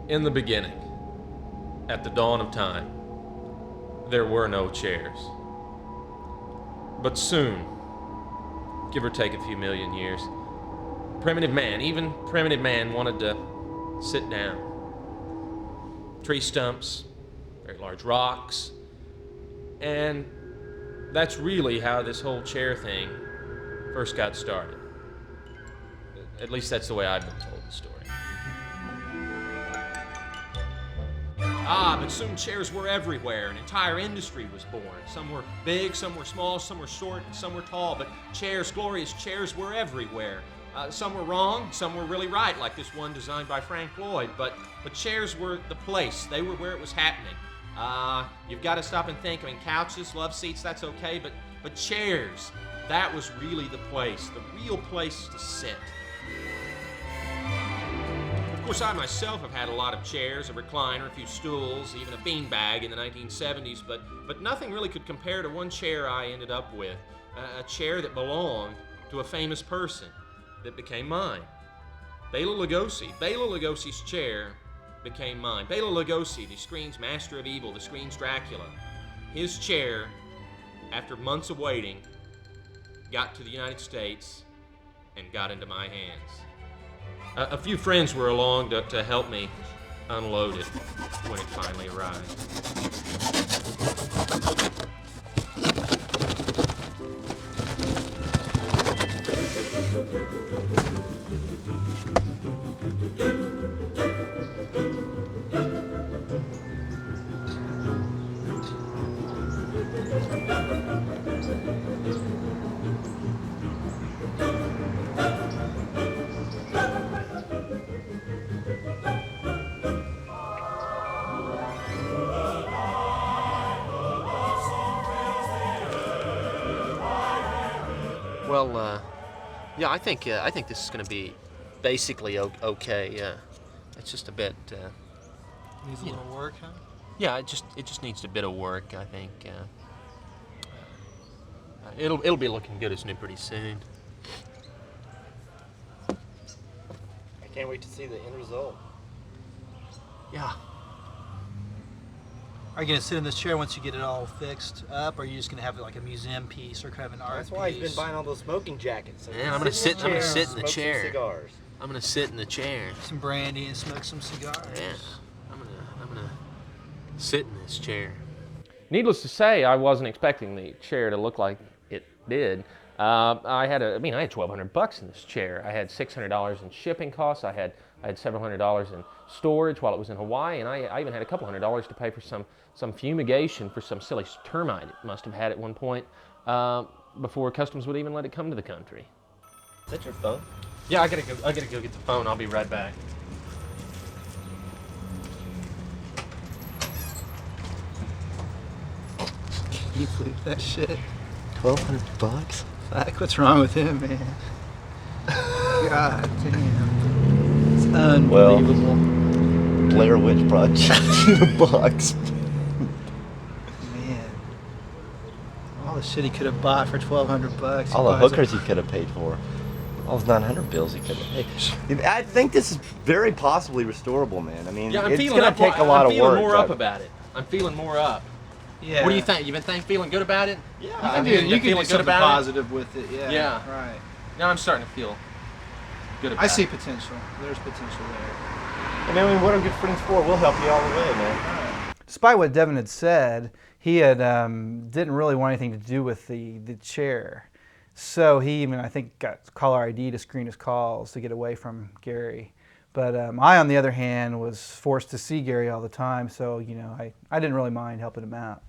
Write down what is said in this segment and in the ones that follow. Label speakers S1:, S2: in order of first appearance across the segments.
S1: In the beginning, at the dawn of time, there were no chairs. But soon, give or take a few million years, primitive man, even primitive man, wanted to sit down. Tree stumps, very large rocks, and that's really how this whole chair thing first got started. At least that's the way I've been told the story. But soon chairs were everywhere. An entire industry was born. Some were big, some were small, some were short, and some were tall. But chairs, glorious chairs, were everywhere. Some were wrong, some were really right, like this one designed by Frank Lloyd. But chairs were the place. They were where it was happening. You've got to stop and think. I mean, couches, love seats, that's okay. But chairs, that was really the place, the real place to sit. Of course, I myself have had a lot of chairs, a recliner, a few stools, even a beanbag in the 1970s, but nothing really could compare to one chair I ended up with, a chair that belonged to a famous person that became mine. Bela Lugosi. Bela Lugosi's chair became mine. Bela Lugosi, the screen's master of evil, the screen's Dracula. His chair, after months of waiting, got to the United States and got into my hands. A few friends were along to help me unload it when it finally arrived.
S2: Well, yeah, I think this is going to be basically okay. Yeah, it's just a bit.
S3: Needs a little work, huh?
S2: Yeah, it just needs a bit of work. I think it'll be looking good as new pretty soon.
S4: I can't wait to see the end result.
S2: Yeah.
S3: Are you going to sit in this chair once you get it all fixed up, or are you just going to have it like a museum piece or kind of an art
S4: That's why
S3: piece?
S4: he's been buying all those smoking jackets. So
S2: Man, I'm gonna sit in the
S4: smoke
S2: chair.
S4: Some cigars.
S2: I'm gonna sit in the chair.
S3: Some brandy and smoke some cigars.
S2: Yeah. I'm gonna sit in this chair.
S1: Needless to say, I wasn't expecting the chair to look like it did. I had $1,200 in this chair. I had $600 in shipping costs. I had several $100 in storage while it was in Hawaii, and I even had a couple $100 to pay for some fumigation for some silly termite it must have had at one point before customs would even let it come to the country.
S4: Is that your phone?
S2: Yeah, I gotta go get the phone. I'll be right back.
S3: Can you believe that shit?
S4: $1,200?
S3: Fuck, what's wrong with him, man? God damn. It's unbelievable.
S4: Blair Witch Project in the box.
S3: Man. All the shit he could have bought for $1,200.
S4: All the hookers he could have paid for. All those 900 bills he could have paid. I think this is very possibly restorable, man. I mean,
S1: Yeah, I'm
S4: it's
S1: feeling
S4: going to take a lot of work.
S1: I'm feeling more up about it. I'm feeling more up.
S3: Yeah.
S1: What do you think? You been feeling good about it?
S3: Yeah,
S1: I mean,
S3: you
S1: been
S3: can do
S1: feeling good
S3: something
S1: about it?
S3: positive with it. Yeah.
S1: Yeah.
S3: Right.
S1: Now I'm starting to feel good about
S3: I
S1: it.
S3: see potential. There's potential there.
S4: I mean, what are good friends for? We'll help you all the way, man.
S5: Despite what Devin had said, he had didn't really want anything to do with the chair. So he even, I think, got caller ID to screen his calls to get away from Gary. But I, on the other hand, was forced to see Gary all the time, so I didn't really mind helping him out.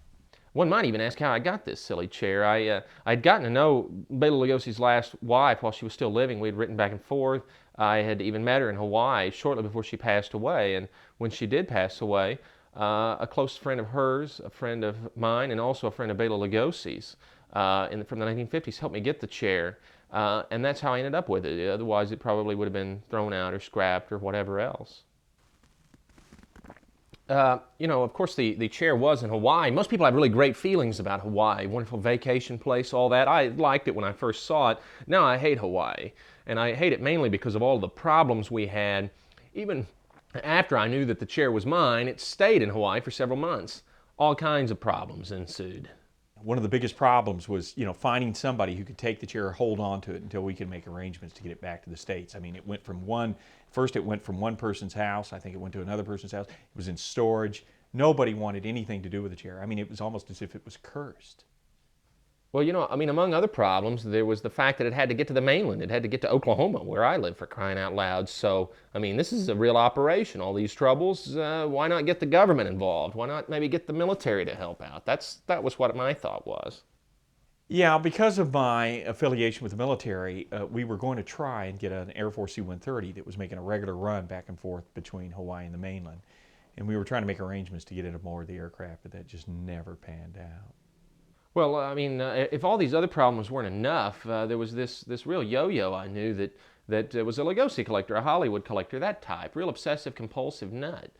S1: One might even ask how I got this silly chair. I'd gotten to know Bela Lugosi's last wife while she was still living. We'd written back and forth. I had even met her in Hawaii shortly before she passed away. And when she did pass away, a close friend of hers, a friend of mine, and also a friend of Bela Lugosi's from the 1950s helped me get the chair. And that's how I ended up with it. Otherwise, it probably would have been thrown out or scrapped or whatever else. Of course, the chair was in Hawaii. Most people have really great feelings about Hawaii. Wonderful vacation place, all that. I liked it when I first saw it. Now I hate Hawaii. And I hate it mainly because of all the problems we had, even After I knew that the chair was mine, it stayed in Hawaii for several months. All kinds of problems ensued.
S6: One of the biggest problems was, finding somebody who could take the chair, hold on to it until we could make arrangements to get it back to the States. I mean, first it went from one person's house. I think it went to another person's house. It was in storage. Nobody wanted anything to do with the chair. I mean, it was almost as if it was cursed.
S1: Well, among other problems, there was the fact that it had to get to the mainland. It had to get to Oklahoma, where I live, for crying out loud. So, this is a real operation. All these troubles, why not get the government involved? Why not maybe get the military to help out? That was what my thought was.
S6: Yeah, because of my affiliation with the military, we were going to try and get an Air Force C-130 that was making a regular run back and forth between Hawaii and the mainland. And we were trying to make arrangements to get it aboard the aircraft, but that just never panned out.
S1: Well, if all these other problems weren't enough, there was this real yo-yo I knew that was a Lugosi collector, a Hollywood collector, that type, real obsessive compulsive nut.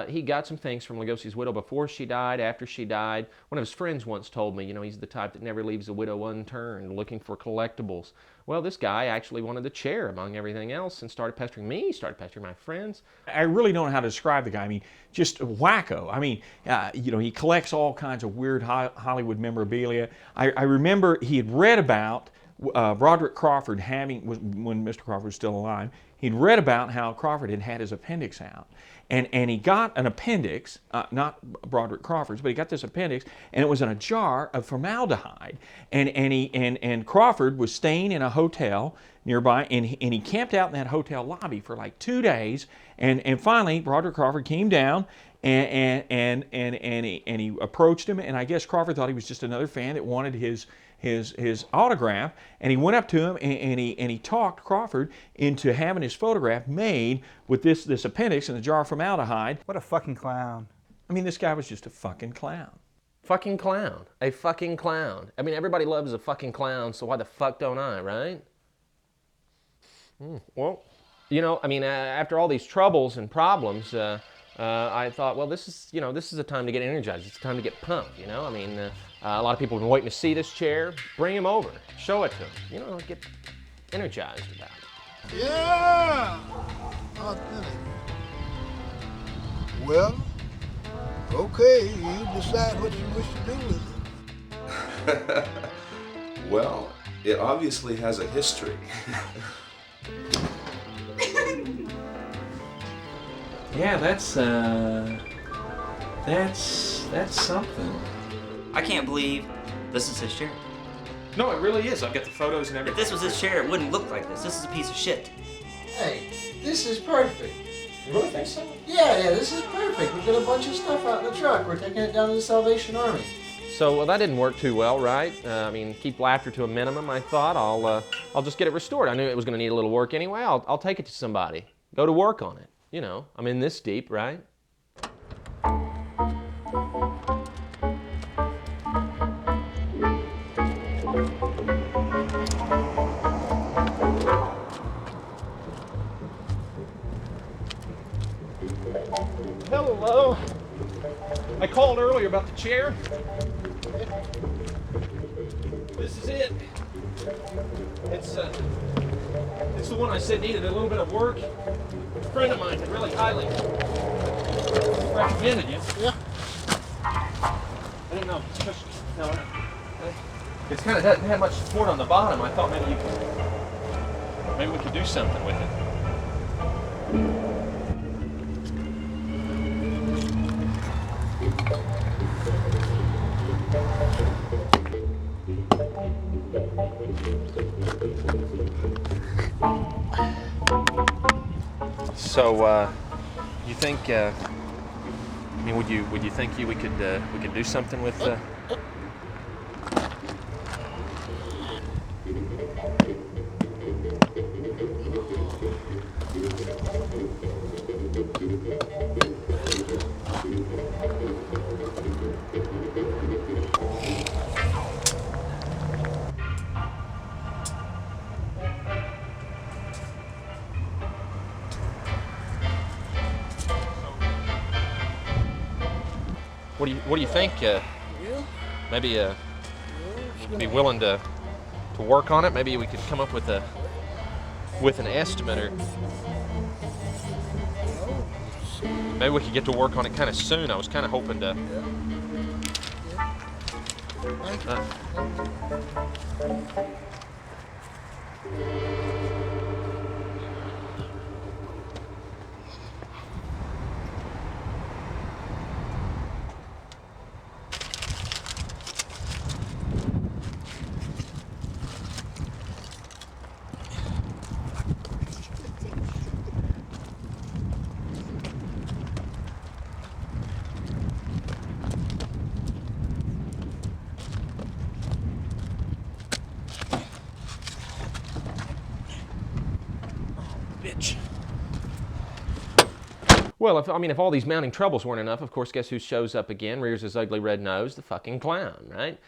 S1: He got some things from Lugosi's widow before she died, after she died. One of his friends once told me, he's the type that never leaves a widow unturned, looking for collectibles. Well, this guy actually wanted the chair among everything else and started pestering me, started pestering my friends.
S6: I really don't know how to describe the guy. I mean, just wacko. I mean, he collects all kinds of weird Hollywood memorabilia. I remember he had read about Broderick Crawford when Mr. Crawford was still alive, he'd read about how Crawford had his appendix out. And he got an appendix, not Broderick Crawford's, but he got this appendix, and it was in a jar of formaldehyde. And Crawford was staying in a hotel nearby, and he camped out in that hotel lobby for like 2 days. And finally, Broderick Crawford came down, and he approached him, and I guess Crawford thought he was just another fan that wanted his autograph, and he went up to him and he talked Crawford into having his photograph made with this appendix in the jar of formaldehyde.
S5: What a fucking clown.
S6: I mean, this guy was just a fucking clown.
S1: Fucking clown. A fucking clown. I mean, everybody loves a fucking clown, so why the fuck don't I, right? Well, after all these troubles and problems, I thought, well, this is a time to get energized. It's a time to get pumped, a lot of people have been waiting to see this chair. Bring him over. Show it to them. Get energized about it.
S7: Yeah! Authentic. Well, okay, you decide what you wish to do with it.
S8: Well, it obviously has a history.
S6: Yeah, that's something.
S9: I can't believe this is his chair.
S1: No, it really is. I've got the photos and
S9: If
S1: everything.
S9: this was his chair, it wouldn't look like this. This is a piece of shit.
S7: Hey, this is perfect.
S1: You really think so?
S7: Yeah, this is perfect. We've got a bunch of stuff out in the truck. We're taking it down to the Salvation Army.
S1: So, that didn't work too well, right? Keep laughter to a minimum, I thought. I'll just get it restored. I knew it was going to need a little work anyway. I'll take it to somebody. Go to work on it. I'm in this deep, right? Hello. I called earlier about the chair. This is it. It's the one I said needed a little bit of work. A friend of mine had really highly recommended you.
S7: Yeah.
S1: I didn't know. It's kind of doesn't have much support on the bottom. I thought maybe we could do something with it. So, you think? Would you think we could do something with? What do you think? Maybe be willing to work on it. Maybe we could come up with an estimate or. Maybe we could get to work on it kind of soon. I was kind of hoping to.
S7: Thank you.
S1: Well, if all these mounting troubles weren't enough, of course, guess who shows up again, rears his ugly red nose? The fucking clown, right?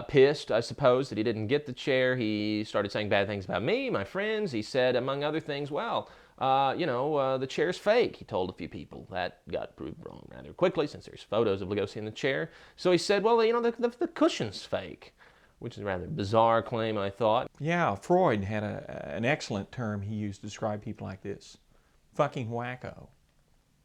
S1: Pissed, I suppose, that he didn't get the chair. He started saying bad things about me, my friends. He said, among other things, well, the chair's fake. He told a few people. That got proved wrong rather quickly since there's photos of Lugosi in the chair. So he said, well, the cushion's fake, which is a rather bizarre claim, I thought.
S6: Yeah, Freud had an excellent term he used to describe people like this. Fucking wacko.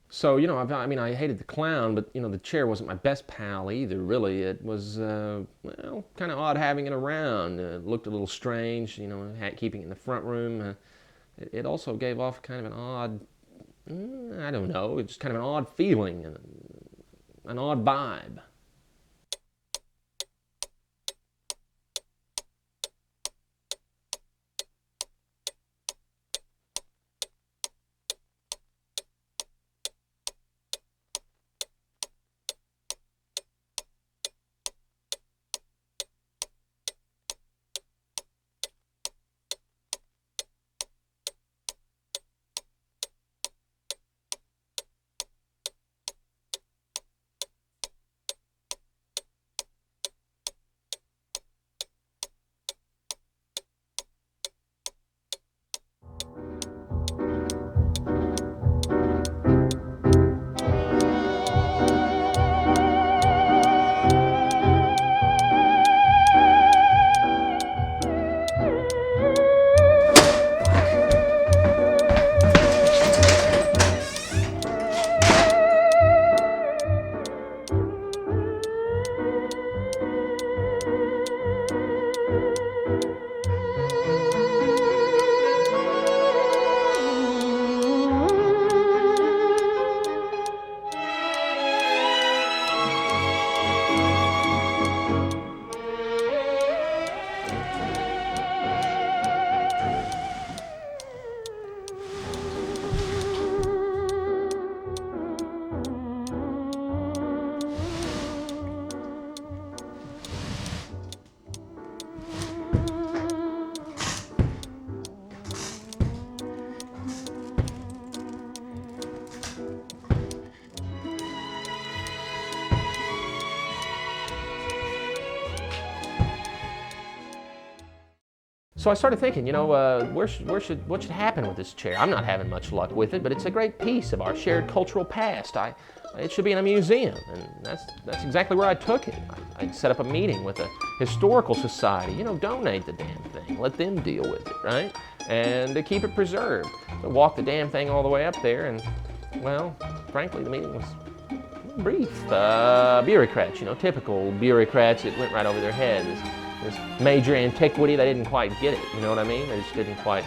S1: So, I hated the clown, but, the chair wasn't my best pal either, really. It was, kind of odd having it around. It looked a little strange, keeping it in the front room. It also gave off kind of an odd, I don't know, it's kind of an odd feeling, an odd vibe. So I started thinking, what should happen with this chair? I'm not having much luck with it, but it's a great piece of our shared cultural past. It should be in a museum, and that's exactly where I took it. I set up a meeting with a historical society. Donate the damn thing, let them deal with it, right? And to keep it preserved. So walk the damn thing all the way up there, and well, frankly, the meeting was brief. Bureaucrats, typical bureaucrats. It went right over their heads. This major antiquity, they didn't quite get it, you know what I mean? They just didn't quite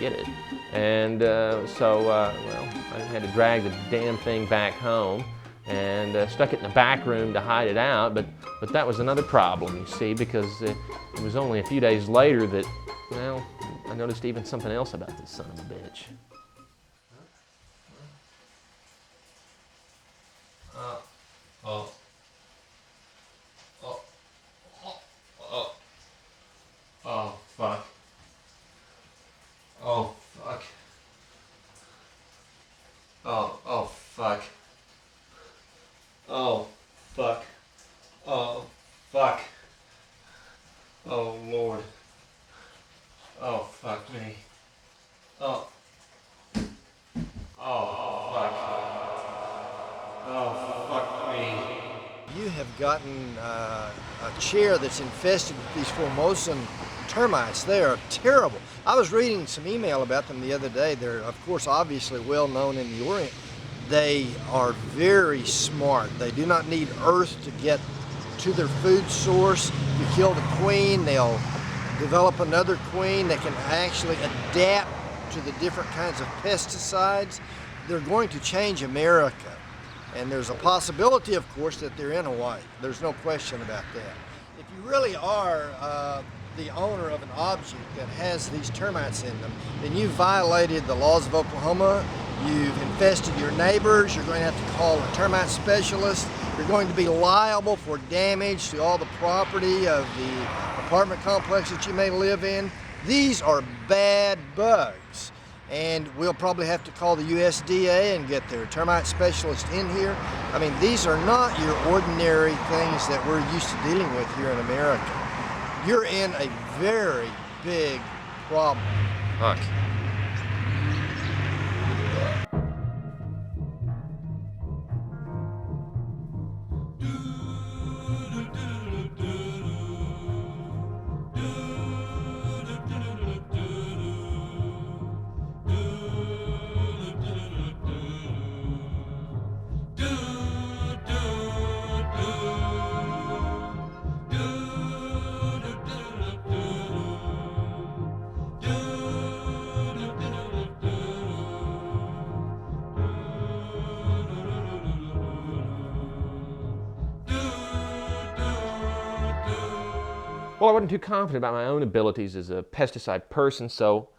S1: get it. And I had to drag the damn thing back home and stuck it in the back room to hide it out, but that was another problem, you see, because it was only a few days later that, well, I noticed even something else about this son of a bitch. Oh, fuck. Oh, fuck. Oh, fuck. Oh, fuck. Oh, fuck. Oh, Lord. Oh, fuck me. Oh. Oh, fuck. Oh, fuck me.
S10: You have gotten a chair that's infested with these Formosan termites. They are terrible. I was reading some email about them the other day. They're, of course, obviously well known in the Orient. They are very smart. They do not need earth to get to their food source. If you kill the queen, they'll develop another queen. They can actually adapt to the different kinds of pesticides. They're going to change America. And there's a possibility, of course, that they're in Hawaii. There's no question about that. If you really are the owner of an object that has these termites in them, then you've violated the laws of Oklahoma. You've infested your neighbors. You're going to have to call a termite specialist. You're going to be liable for damage to all the property of the apartment complex that you may live in. These are bad bugs, and we'll probably have to call the USDA and get their termite specialist in here. I mean, these are not your ordinary things that we're used to dealing with here in America. You're in a very big problem.
S2: Fuck.
S1: Well, I wasn't too confident about my own abilities as a pesticide person, so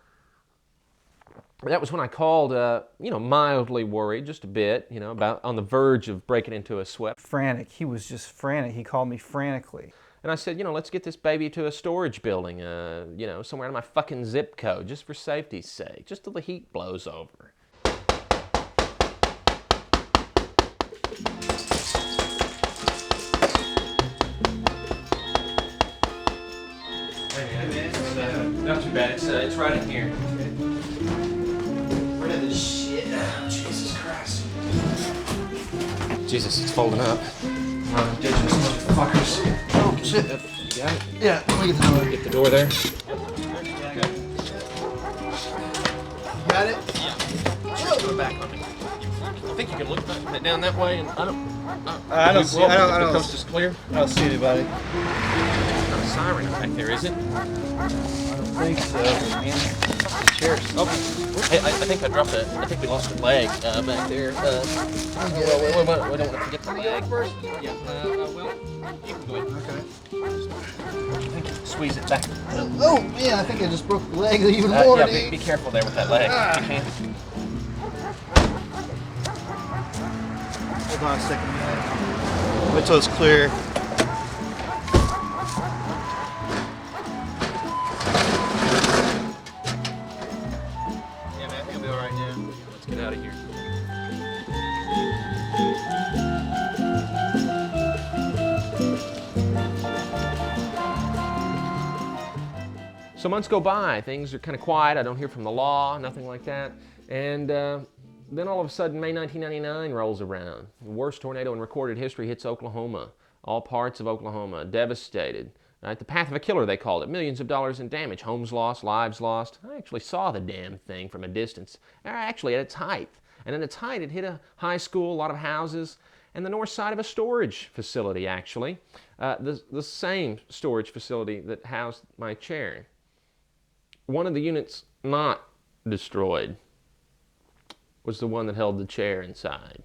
S1: that was when I called, mildly worried, just a bit, about on the verge of breaking into a sweat.
S5: Frantic. He was just frantic. He called me frantically.
S1: And I said, let's get this baby to a storage building, somewhere in my fucking zip code, just for safety's sake, just till the heat blows over. Not too bad. It's right in here.
S10: Rid of this shit.
S1: Jesus Christ. Jesus, it's folding up. Indigenous motherfuckers.
S10: Oh, shit.
S1: You got it?
S10: Yeah, let me get the door.
S1: Get the door there.
S10: You got it?
S1: Yeah. Go back on me. I think you can look down that way, and I don't see. The coast is clear.
S3: I don't see anybody.
S1: Not a siren back there, is it?
S3: I think so.
S1: Cheers. Oh, hey, I think I dropped it. I think we lost a leg back there. We don't want to forget the leg first. Yeah. Well, you can go ahead. Okay. Squeeze it back.
S10: Oh, yeah, I think I just broke the leg even more.
S1: Yeah, be careful there with that leg. You can.
S3: Hold on a second. Wait till it's clear.
S1: Get out of here. So months go by, things are kind of quiet, I don't hear from the law, nothing like that. And then all of a sudden, May 1999 rolls around. The worst tornado in recorded history hits Oklahoma. All parts of Oklahoma devastated. Right? The path of a killer, they called it. Millions of dollars in damage, homes lost, lives lost. I actually saw the damn thing from a distance. Actually at its height. And at its height, it hit a high school, a lot of houses, and the north side of a storage facility, actually. The same storage facility that housed my chair. One of the units not destroyed was the one that held the chair inside.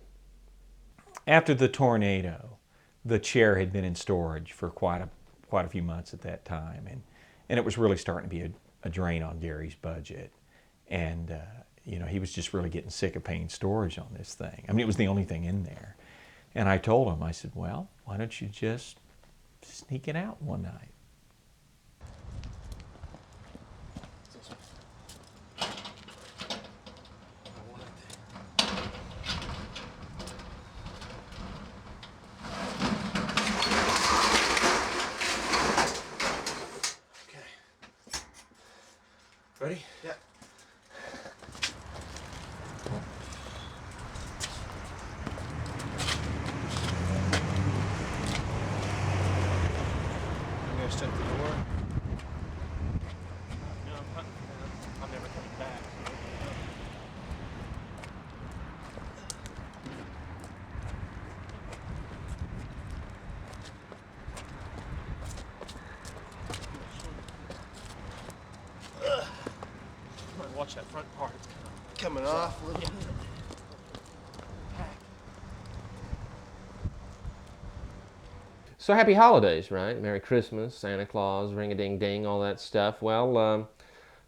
S6: After the tornado, the chair had been in storage for quite a few months at that time, and it was really starting to be a drain on Gary's budget. And he was just really getting sick of paying storage on this thing. I mean, it was the only thing in there. And I told him, I said, well, why don't you just sneak it out one night?
S1: Ready?
S10: Yeah.
S3: I'm gonna shut the door.
S1: No, I'm never coming back.
S2: Watch that front part. It's kind of
S10: coming off a little bit.
S1: So happy holidays, right? Merry Christmas, Santa Claus, ring-a-ding-ding, all that stuff. Well,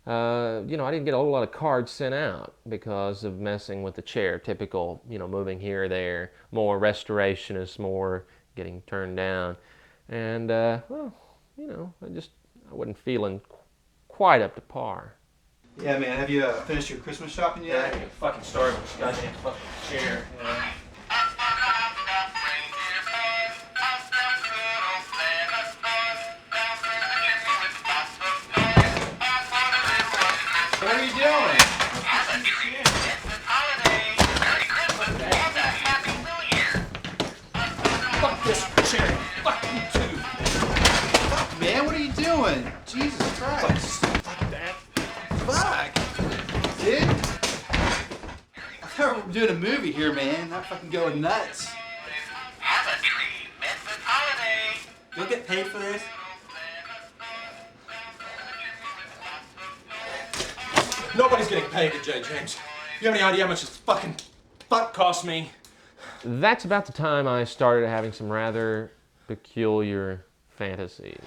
S1: you know, I didn't get a whole lot of cards sent out because of messing with the chair. Typical, you know, moving here or there, more restorationist, more getting turned down. And, well, you know, I wasn't feeling quite up to par.
S3: Yeah, man. Have you finished your Christmas shopping yet?
S1: I haven't even fucking started with this goddamn fucking chair.
S3: What are you doing?
S1: Fuck this chair. Fuck you too.
S3: Fuck, man. What are you doing? Jesus Christ.
S1: Fuck that.
S3: Fuck. Dude. I thought we were doing a movie here, man. Not fucking going nuts.
S11: Have a tremendous holiday.
S9: You'll get paid for this?
S1: Nobody's getting paid today, James. You have any idea how much this fucking fuck cost me? That's about the time I started having some rather peculiar fantasies.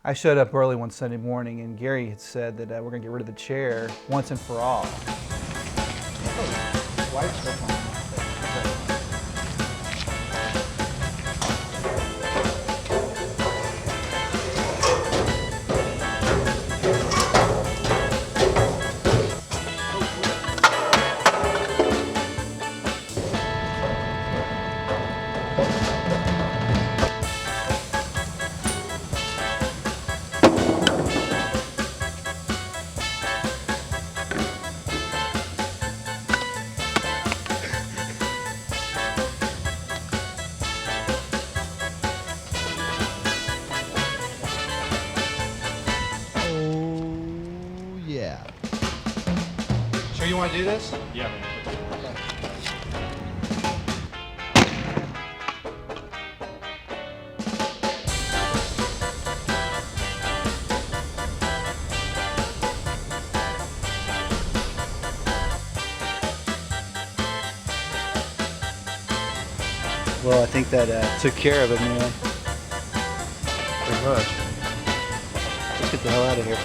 S5: I showed up early one Sunday morning, and Gary had said that we're going to get rid of the chair once and for all.
S3: Sure you want to do this?
S6: Yeah, man.
S3: Well, I think that took care of it, man. Pretty much. Let's get the hell out of here.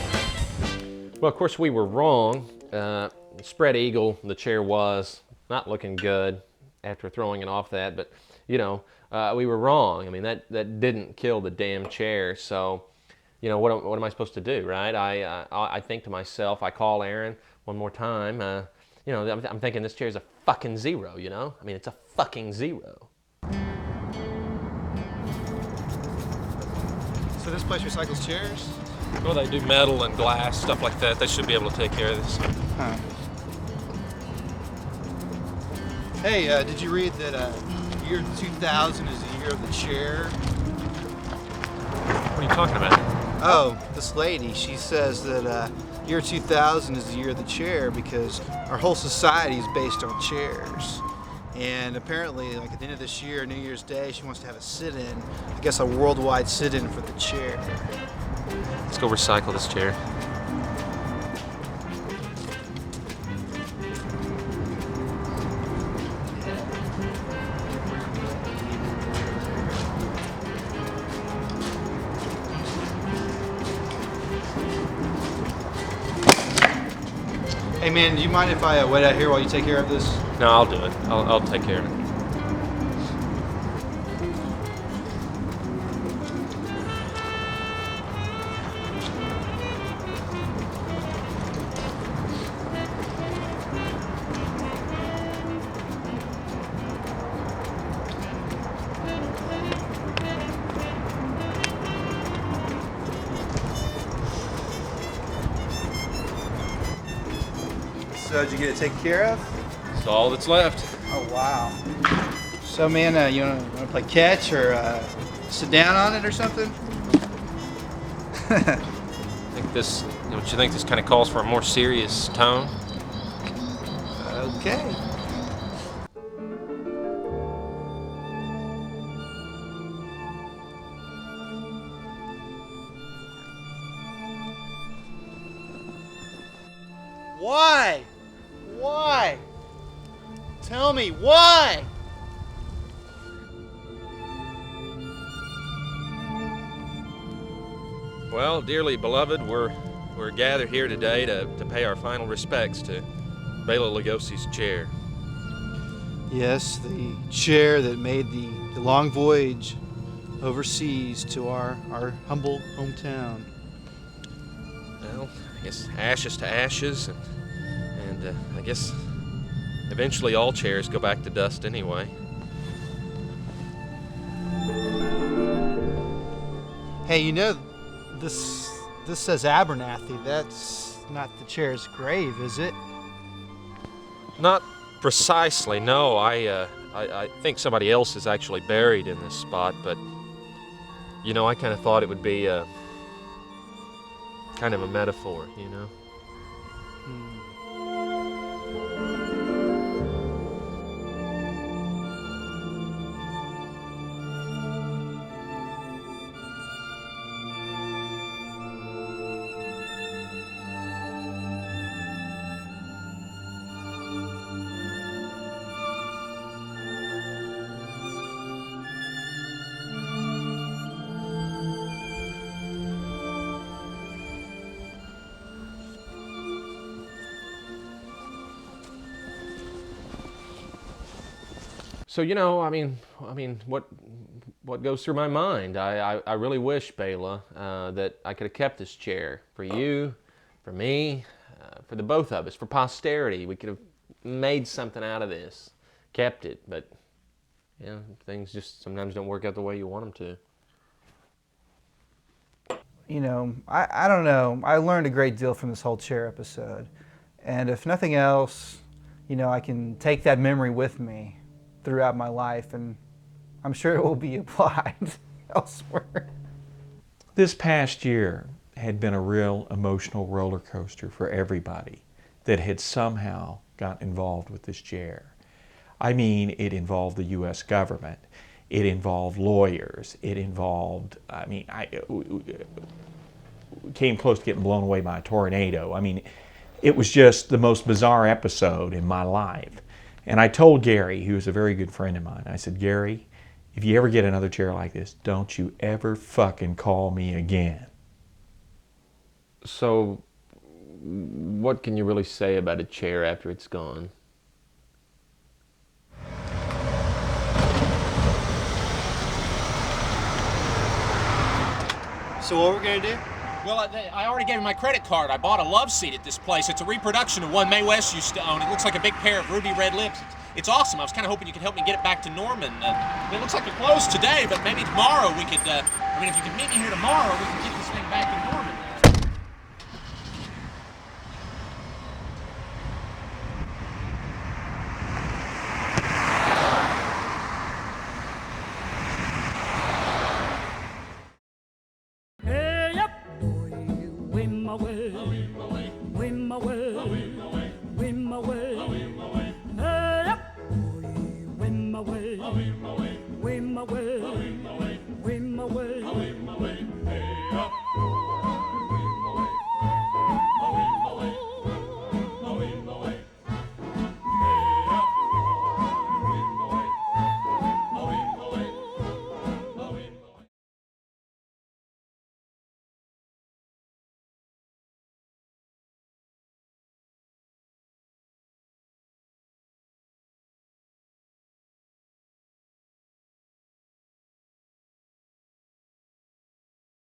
S1: Well, of course, we were wrong. Spread eagle, the chair was not looking good after throwing it off that, but, you know, we were wrong. I mean, that didn't kill the damn chair, so, you know, what am I supposed to do, right? I think to myself, I call Aaron one more time, you know, I'm thinking this chair's a fucking zero, you know? I mean, it's a fucking zero.
S3: So this place recycles chairs?
S1: Well, they do metal and glass, stuff like that. They should be able to take care of this.
S3: Huh. Hey, did you read that year 2000 is the year of the chair?
S1: What are you talking about?
S3: Oh, this lady, she says that year 2000 is the year of the chair because our whole society is based on chairs. And apparently, like at the end of this year, New Year's Day, she wants to have a sit-in, I guess a worldwide sit-in for the chair.
S1: Let's go recycle this chair.
S3: Hey man, do you mind if I wait out here while you take care of this?
S1: No, I'll do it. I'll take care of it.
S3: So did you get it taken care of?
S1: That's all that's left.
S3: Oh wow. So man, you wanna play catch or sit down on it or something?
S1: I think this, don't you think this kind of calls for a more serious tone?
S3: Okay. Why? Why? Tell me, why?
S1: Well, dearly beloved, we're gathered here today to pay our final respects to Bela Lugosi's chair.
S3: Yes, the chair that made the long voyage overseas to our humble hometown.
S1: Well, I guess ashes to ashes, and I guess eventually all chairs go back to dust anyway.
S3: Hey, you know, this says Abernathy. That's not the chair's grave, is it?
S1: Not precisely, no. I think somebody else is actually buried in this spot, but you know, I kind of thought it would be kind of a metaphor, you know. So, you know, I mean, what goes through my mind? I really wish, Bela, that I could have kept this chair for you, for me, for the both of us, for posterity. We could have made something out of this, kept it, but you know, things just sometimes don't work out the way you want them to.
S5: You know, I don't know. I learned a great deal from this whole chair episode, and if nothing else, you know, I can take that memory with me throughout my life, and I'm sure it will be applied elsewhere.
S6: This past year had been a real emotional roller coaster for everybody that had somehow got involved with this chair. I mean, it involved the U.S. government. It involved lawyers. It involved, I mean, I came close to getting blown away by a tornado. I mean, it was just the most bizarre episode in my life. And I told Gary, who was a very good friend of mine, I said, Gary, if you ever get another chair like this, don't you ever fucking call me again.
S1: So, what can you really say about a chair after it's gone?
S3: So what we're gonna do?
S1: Well, I already gave him my credit card. I bought a love seat at this place. It's a reproduction of one Mae West used to own. It looks like a big pair of ruby red lips. It's awesome. I was kind of hoping you could help me get it back to Norman. It looks like they're closed today, but maybe tomorrow we could, I mean, if you could meet me here tomorrow, we can get this thing back